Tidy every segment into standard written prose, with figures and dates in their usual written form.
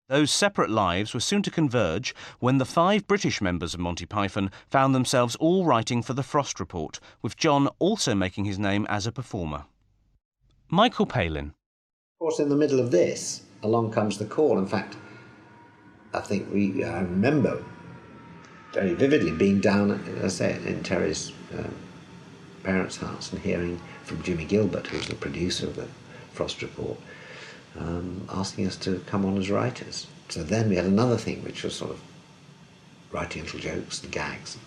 Those separate lives were soon to converge when the 5 British members of Monty Python found themselves all writing for the Frost Report, with John also making his name as a performer. Michael Palin. Of course, in the middle of this, along comes the call. In fact, I think I remember very vividly being down, as I say, in Terry's parents' house and hearing from Jimmy Gilbert, who was the producer of the Frost Report, asking us to come on as writers. So then we had another thing, which was sort of writing little jokes and gags.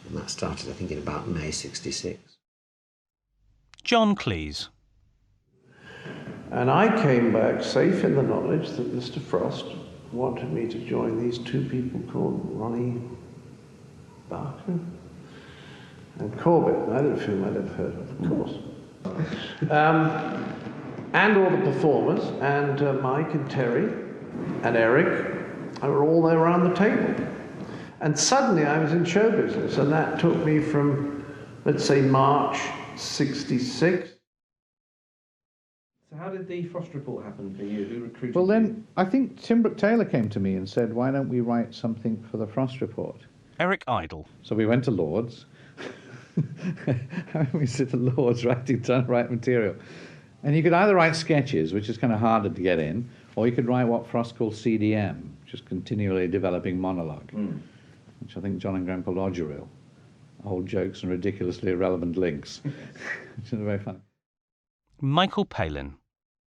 And that started, I think, in about May '66. John Cleese. And I came back safe in the knowledge that Mr. Frost wanted me to join these 2 people called Ronnie Barker and Corbett. I don't film I'd ever heard of course. And all the performers, and Mike and Terry and Eric, I were all there around the table. And suddenly I was in show business, and that took me from, let's say, March '66. So how did the Frost Report happen for you? Who recruited Well, you? then, I think Tim Brooke Taylor came to me and said, why don't we write something for the Frost Report? Eric Idle. So we went to Lord's. We sit at Lord's trying to write material. And you could either write sketches, which is kind of harder to get in, or you could write what Frost called CDM, which is continually developing monologue, which I think John and Graham called Odgeril, old jokes and ridiculously irrelevant links, which is very funny. Michael Palin.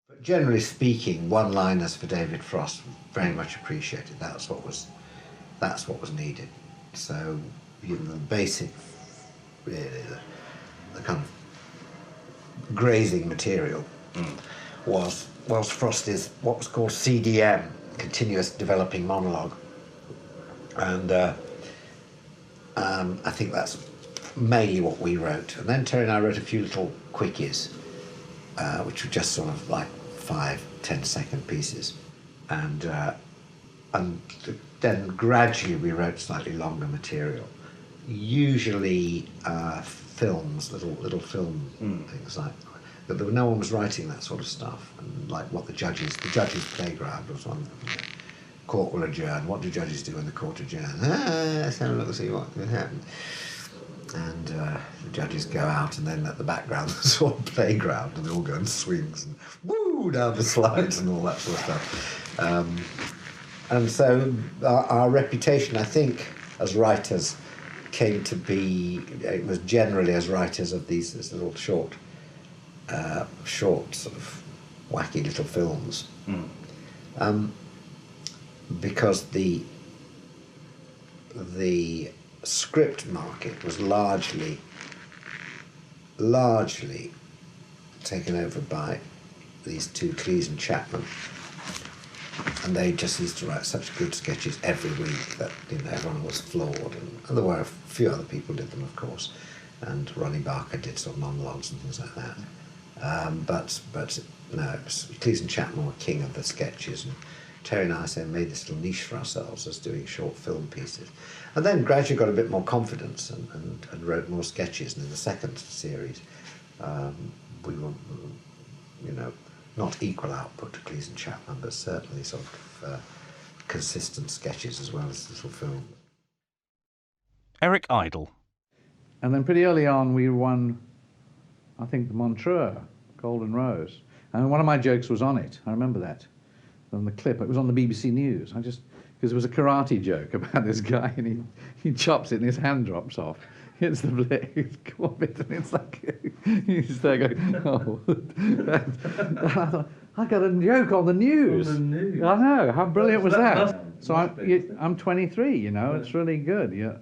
But generally speaking, one-liners for David Frost were very much appreciated. That's what was needed. So, the basic, really, the kind of grazing material was Frost's what was called CDM, continuous developing monologue, and I think that's mainly what we wrote. And then Terry and I wrote a few little quickies, which were just sort of like 5-10 second pieces, and then gradually we wrote slightly longer material, usually films, little film things like. But no one was writing that sort of stuff, and like what the judges' playground was one. Court will adjourn. What do judges do when the court adjourns? Let's have a look and see what can happen. And the judges go out, and then at the background there's sort of playground, and they all go in swings and woo down the slides and all that sort of stuff. And so our reputation, I think, as writers, came to be. It was generally as writers of these little short sort of wacky little films, because the script market was largely taken over by these 2, Cleese and Chapman, and they just used to write such good sketches every week that everyone was floored, and there were a few other people did them, of course, and Ronnie Barker did sort of monologues and things like that. But no, it was Cleese and Chapman were king of the sketches, and Terry and I made this little niche for ourselves as doing short film pieces. And then gradually got a bit more confidence and wrote more sketches. And in the second series, we were, not equal output to Cleese and Chapman, but certainly sort of consistent sketches as well as little films. Eric Idle. And then pretty early on we won, I think, the Montreux Golden Rose. And one of my jokes was on it. I remember that. On the clip. It was on the BBC News. Because it was a karate joke about this guy, and he chops it and his hand drops off. Hits the blade, and it's like, he's there going, oh. And I thought, I got a joke on the news. On the news. I know, how brilliant was that? So I'm 23, it's really good. Yeah.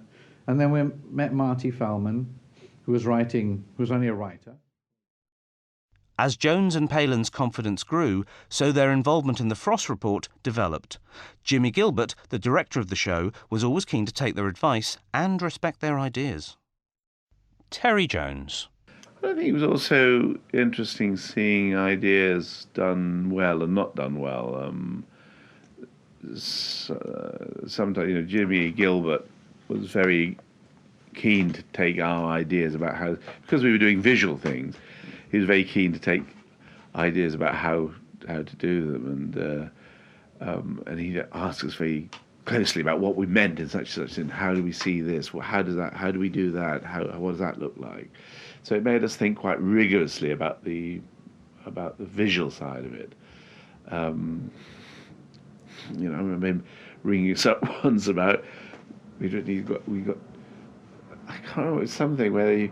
And then we met Marty Feldman, who was only a writer. As Jones and Palin's confidence grew, so their involvement in the Frost Report developed. Jimmy Gilbert, the director of the show, was always keen to take their advice and respect their ideas. Terry Jones. I think it was also interesting seeing ideas done well and not done well. Sometimes, Jimmy Gilbert was very keen to take our ideas about how, because we were doing visual things, he was very keen to take ideas about how to do them, and he'd ask us very closely about what we meant in such and such, and how do we see this? Well, how do we do that? What does that look like? So it made us think quite rigorously about the visual side of it. I remember him ringing us up once about we got I can't remember, it was something where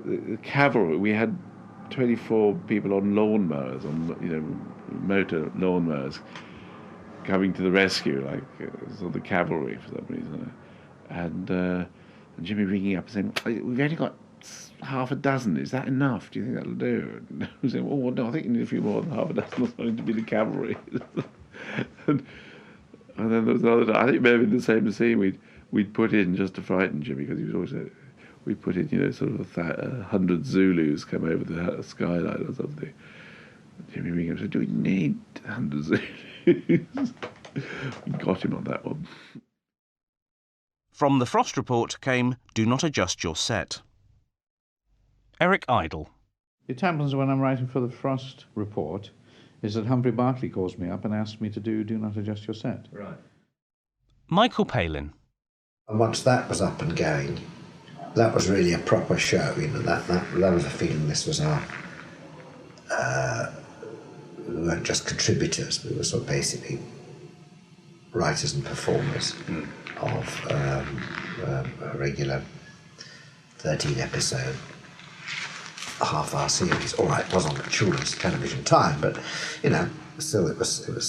the cavalry, we had 24 people on lawnmowers, motor lawnmowers, coming to the rescue, like sort of the cavalry for some reason. And Jimmy ringing up and saying, "We've only got half a dozen. Is that enough? Do you think that'll do?" And I said, "Oh no, I think you need a few more than half a dozen or something to be the cavalry." and then there was another time, I think maybe the same scene we'd put in just to frighten Jimmy, because he was always we put in sort of 100 Zulus come over the skyline or something. Jimmy ringing up and said, "Do we need 100 Zulus?" We got him on that one. From the Frost Report came Do Not Adjust Your Set. Eric Idle. It happens when I'm writing for the Frost Report is that Humphrey Barclay calls me up and asks me to do Not Adjust Your Set. Right. Michael Palin. And once that was up and going, that was really a proper show. That was a feeling this was our... we weren't just contributors, we were sort of basically writers and performers of a regular 13-episode half-hour series. All right, it was on children's television time, but still it was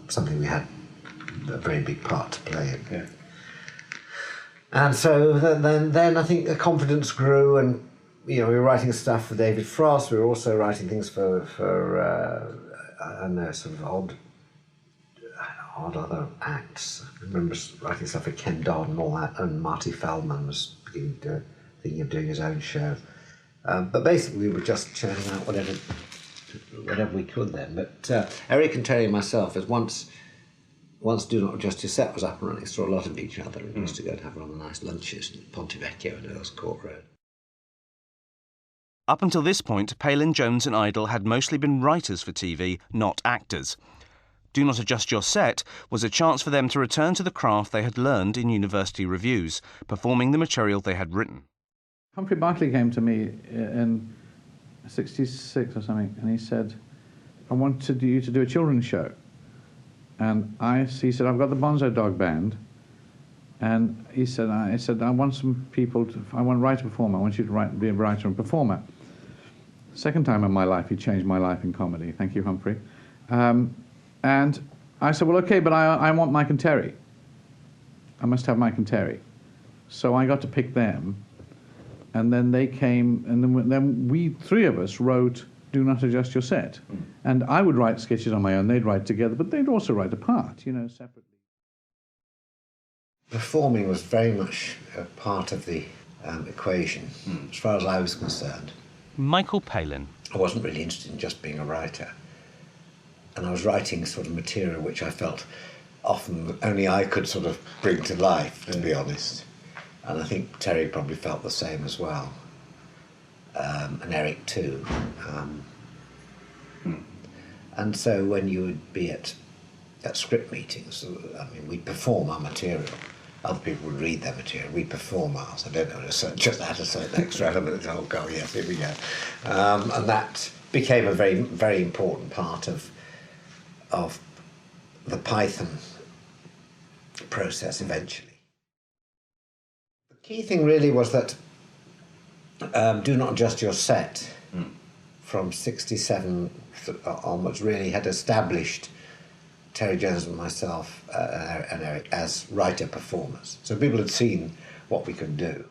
something we had a very big part to play in. Yeah. And so then I think the confidence grew, and we were writing stuff for David Frost. We were also writing things for I don't know, sort of odd other acts. I remember writing stuff for Ken Dodd and all that, and Marty Feldman was thinking of doing his own show. But basically, we were just churning out whatever we could then. But Eric and Terry and myself, as once Do Not Adjust Your Set was up and running, saw a lot of each other, and used to go and have rather nice lunches in Ponte Vecchio and Earl's Court Road. Up until this point, Palin, Jones and Idle had mostly been writers for TV, not actors. Do Not Adjust Your Set was a chance for them to return to the craft they had learned in university reviews, performing the material they had written. Humphrey Barclay came to me in '66 or something, and he said, "I wanted you to do a children's show." And he said, "I've got the Bonzo Dog Band." And I said, "I want some people, I want to write a performer. I want you to be a writer and performer." Second time in my life, he changed my life in comedy. Thank you, Humphrey. And I said, "Well, okay, but I want Mike and Terry. I must have Mike and Terry." So I got to pick them. And then they came, and then we three of us wrote Do Not Adjust Your Set. And I would write sketches on my own, they'd write together, but they'd also write apart, separately. Performing was very much a part of the equation, as far as I was concerned. Michael Palin. I wasn't really interested in just being a writer. And I was writing sort of material which I felt often only I could sort of bring to life, to be honest. And I think Terry probably felt the same as well. And Eric too. And so when you would be at script meetings, we'd perform our material. Other people would read their material, we'd perform ours. I don't know, just add a certain extra element. Oh, God, yes, here we go. And that became a very, very important part of the Python process eventually. The key thing really was that Do Not Adjust Your Set from 67 onwards really had established Terry Jones and myself and Eric as writer-performers. So people had seen what we could do.